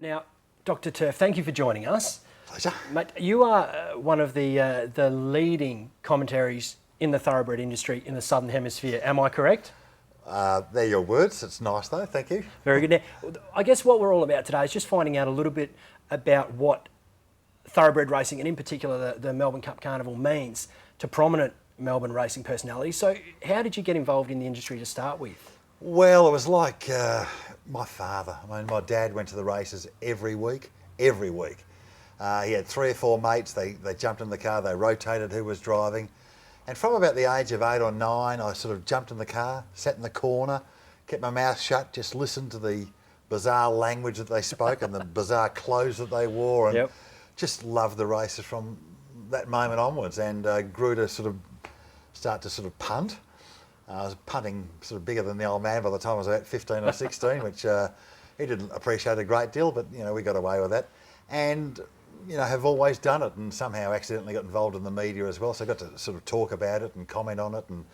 Now, Dr Turf, thank you for joining us. Pleasure. Mate, you are one of the leading commentaries in the thoroughbred industry in the Southern Hemisphere. Am I correct? They're your words. It's nice though. Thank you. Very good. Now, I guess what we're all about today is just finding out a little bit about what thoroughbred racing, and in particular the Melbourne Cup Carnival, means to prominent Melbourne racing personalities. So how did you get involved in the industry to start with? Well, it was like my father. I mean, my dad went to the races every week. Every week. He had 3 or 4 mates. They jumped in the car. They rotated who was driving. And from about the age of 8 or 9, I sort of jumped in the car, sat in the corner, kept my mouth shut, just listened to the bizarre language that they spoke and the bizarre clothes that they wore, and just loved the races from that moment onwards, and grew to sort of start to sort of punt. I was punting sort of bigger than the old man by the time I was about 15 or 16, which he didn't appreciate a great deal, but, you know, we got away with that. And, you know, have always done it, and somehow accidentally got involved in the media as well. So I got to sort of talk about it and comment on it and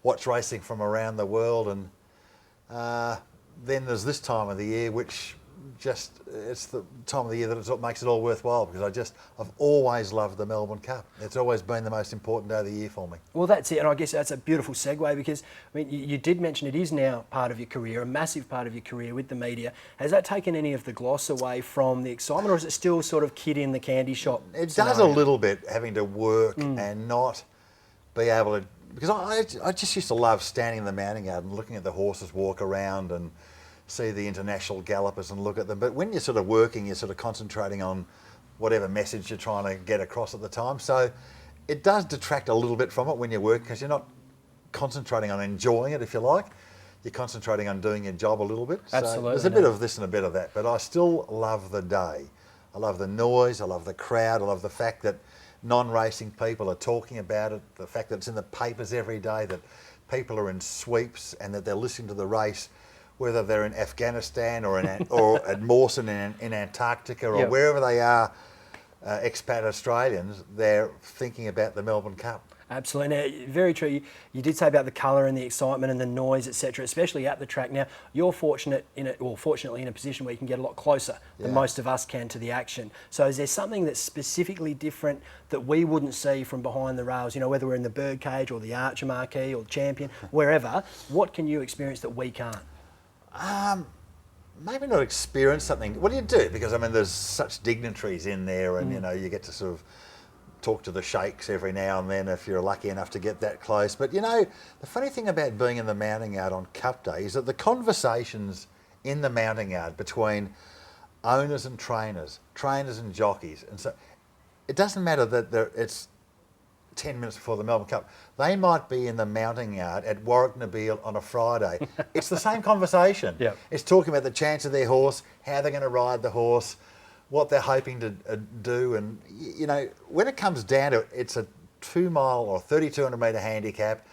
watch racing from around the world. And then there's this time of the year, which just, it's the time of the year that it makes it all worthwhile, because I've always loved the Melbourne Cup. It's always been the most important day of the year for me. Well, that's it, and I guess that's a beautiful segue, because I mean, you did mention it is now part of your career, a massive part of your career with the media. Has that taken any of the gloss away from the excitement, or is it still sort of kid in the candy shop It scenario? does a little bit, having to work and not be able to, because I just used to love standing in the mounting yard and looking at the horses walk around and see the international gallopers and look at them. But when you're sort of working, you're sort of concentrating on whatever message you're trying to get across at the time. So it does detract a little bit from it when you're working, because you're not concentrating on enjoying it, if you like. You're concentrating on doing your job a little bit. Absolutely. So there's a bit of this and a bit of that, but I still love the day. I love the noise, I love the crowd, I love the fact that non-racing people are talking about it, the fact that it's in the papers every day, that people are in sweeps and that they're listening to the race, whether they're in Afghanistan or or at Mawson in Antarctica or wherever they are, expat Australians, they're thinking about the Melbourne Cup. Absolutely. Now, very true. You did say about the colour and the excitement and the noise, etc., especially at the track. Now, you're fortunately in a position where you can get a lot closer than most of us can to the action. So is there something that's specifically different that we wouldn't see from behind the rails, you know, whether we're in the birdcage or the Archer Marquee or the Champion, wherever? What can you experience that we can't? Maybe not experience something. What do you do? Because I mean, there's such dignitaries in there, and you know, you get to sort of talk to the sheikhs every now and then if you're lucky enough to get that close. But you know, the funny thing about being in the mounting yard on Cup Day is that the conversations in the mounting yard between owners and trainers and jockeys, and so it doesn't matter that it's 10 minutes before the Melbourne Cup. They might be in the mounting yard at Warwick-Nabil on a Friday. It's the same conversation. It's talking about the chance of their horse, how they're going to ride the horse, what they're hoping to do. And, you know, when it comes down to it, it's a 2-mile or 3,200 metre handicap,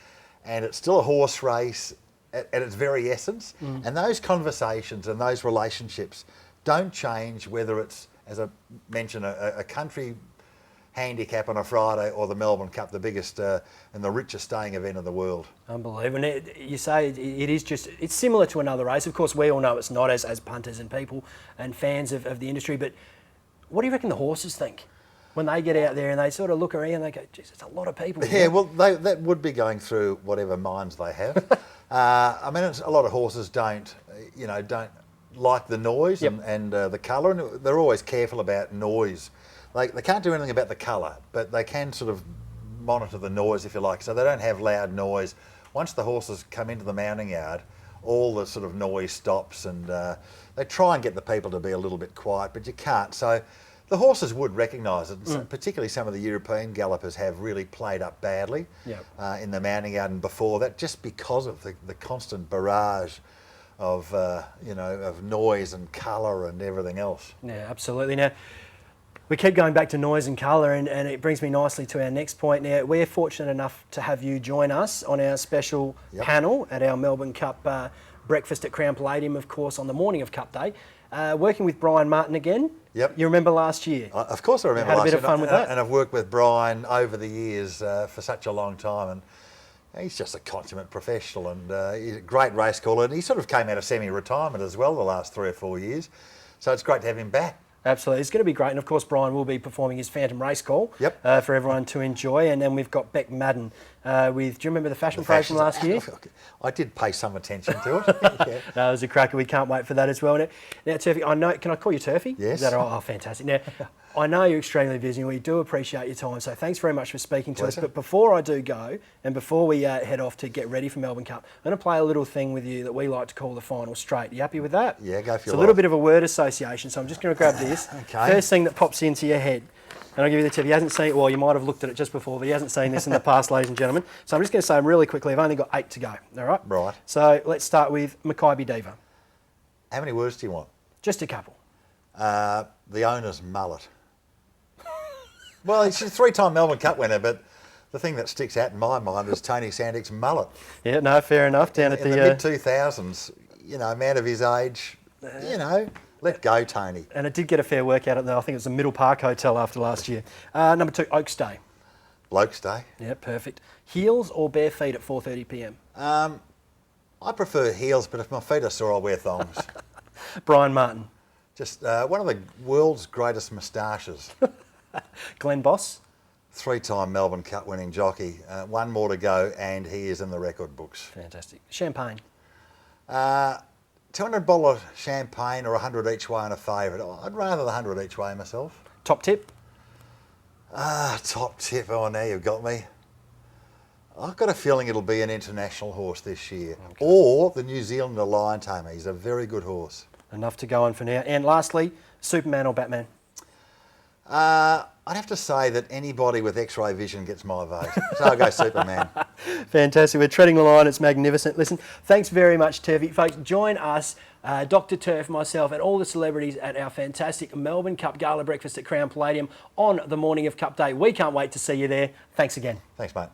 and it's still a horse race at its very essence. And those conversations and those relationships don't change whether it's, as I mentioned, a country handicap on a Friday or the Melbourne Cup, the biggest and the richest staying event in the world. Unbelievable. And you say it is just, it's similar to another race. Of course, we all know it's not, as punters and people and fans of the industry, but what do you reckon the horses think when they get out there and they sort of look around and they go, geez, it's a lot of people. Yeah, well, that would be going through whatever minds they have. I mean, a lot of horses don't like the noise and the colour, and they're always careful about noise. They can't do anything about the colour, but they can sort of monitor the noise, if you like, so they don't have loud noise. Once the horses come into the mounting yard, all the sort of noise stops, and they try and get the people to be a little bit quiet, but you can't. So the horses would recognise it, and particularly some of the European gallopers have really played up badly in the mounting yard and before that, just because of the constant barrage of of noise and colour and everything else. Yeah, absolutely. Now, we keep going back to noise and colour, and it brings me nicely to our next point. Now, we're fortunate enough to have you join us on our special panel at our Melbourne Cup breakfast at Crown Palladium, of course, on the morning of Cup Day, working with Brian Martin again. You remember last year? Of course I remember last year. Had a bit of fun with that. And I've worked with Brian over the years for such a long time, and he's just a consummate professional, and he's a great race caller, and he sort of came out of semi-retirement as well the last 3 or 4 years. So it's great to have him back. Absolutely, it's going to be great. And of course, Brian will be performing his Phantom Race Call for everyone to enjoy. And then we've got Beck Madden with, do you remember the fashion parade from last year? I did pay some attention to it. Yeah. No, it was a cracker. We can't wait for that as well. Now, Turfy, I know, can I call you Turfy? Yes. Is that all right? Oh, fantastic. Now, I know you're extremely busy and we do appreciate your time. So thanks very much for speaking to us. But before I do go and before we head off to get ready for Melbourne Cup, I'm going to play a little thing with you that we like to call the final straight. Are you happy with that? Yeah, go for It's a little bit of a word association. So I'm just going to grab this. Okay. First thing that pops into your head. And I'll give you the tip. He hasn't seen it. Well, you might have looked at it just before, but he hasn't seen this in the past, ladies and gentlemen. So I'm just going to say really quickly, I've only got 8 to go. All right? Right. So let's start with Mackay Diva. How many words do you want? Just a couple. The owner's mullet. Well, he's a 3-time Melbourne Cup winner, but the thing that sticks out in my mind is Tony Sandick's mullet. Yeah, no, fair enough. Down at in the mid-2000s, you know, a man of his age, you know, let go, Tony. And it did get a fair workout at the, I think it was the Middle Park Hotel after last year. Number 2, Oaks Day. Blokes Day. Yeah, perfect. Heels or bare feet at 4:30 p.m? I prefer heels, but if my feet are sore, I'll wear thongs. Brian Martin. Just one of the world's greatest moustaches. Glenn Boss. 3-time Melbourne Cup winning jockey. 1 more to go, and he is in the record books. Fantastic. Champagne. $200 bottle of champagne or 100 each way on a favourite. I'd rather the 100 each way myself. Top tip. Top tip. Oh, now you've got me. I've got a feeling it'll be an international horse this year. Okay. Or the New Zealander Lion Tamer. He's a very good horse. Enough to go on for now. And lastly, Superman or Batman? I'd have to say that anybody with X-ray vision gets my vote. So I'll go Superman. Fantastic. We're treading the line. It's magnificent. Listen, thanks very much, Turfy. Folks, join us, Dr Turf, myself, and all the celebrities at our fantastic Melbourne Cup Gala Breakfast at Crown Palladium on the morning of Cup Day. We can't wait to see you there. Thanks again. Thanks, mate.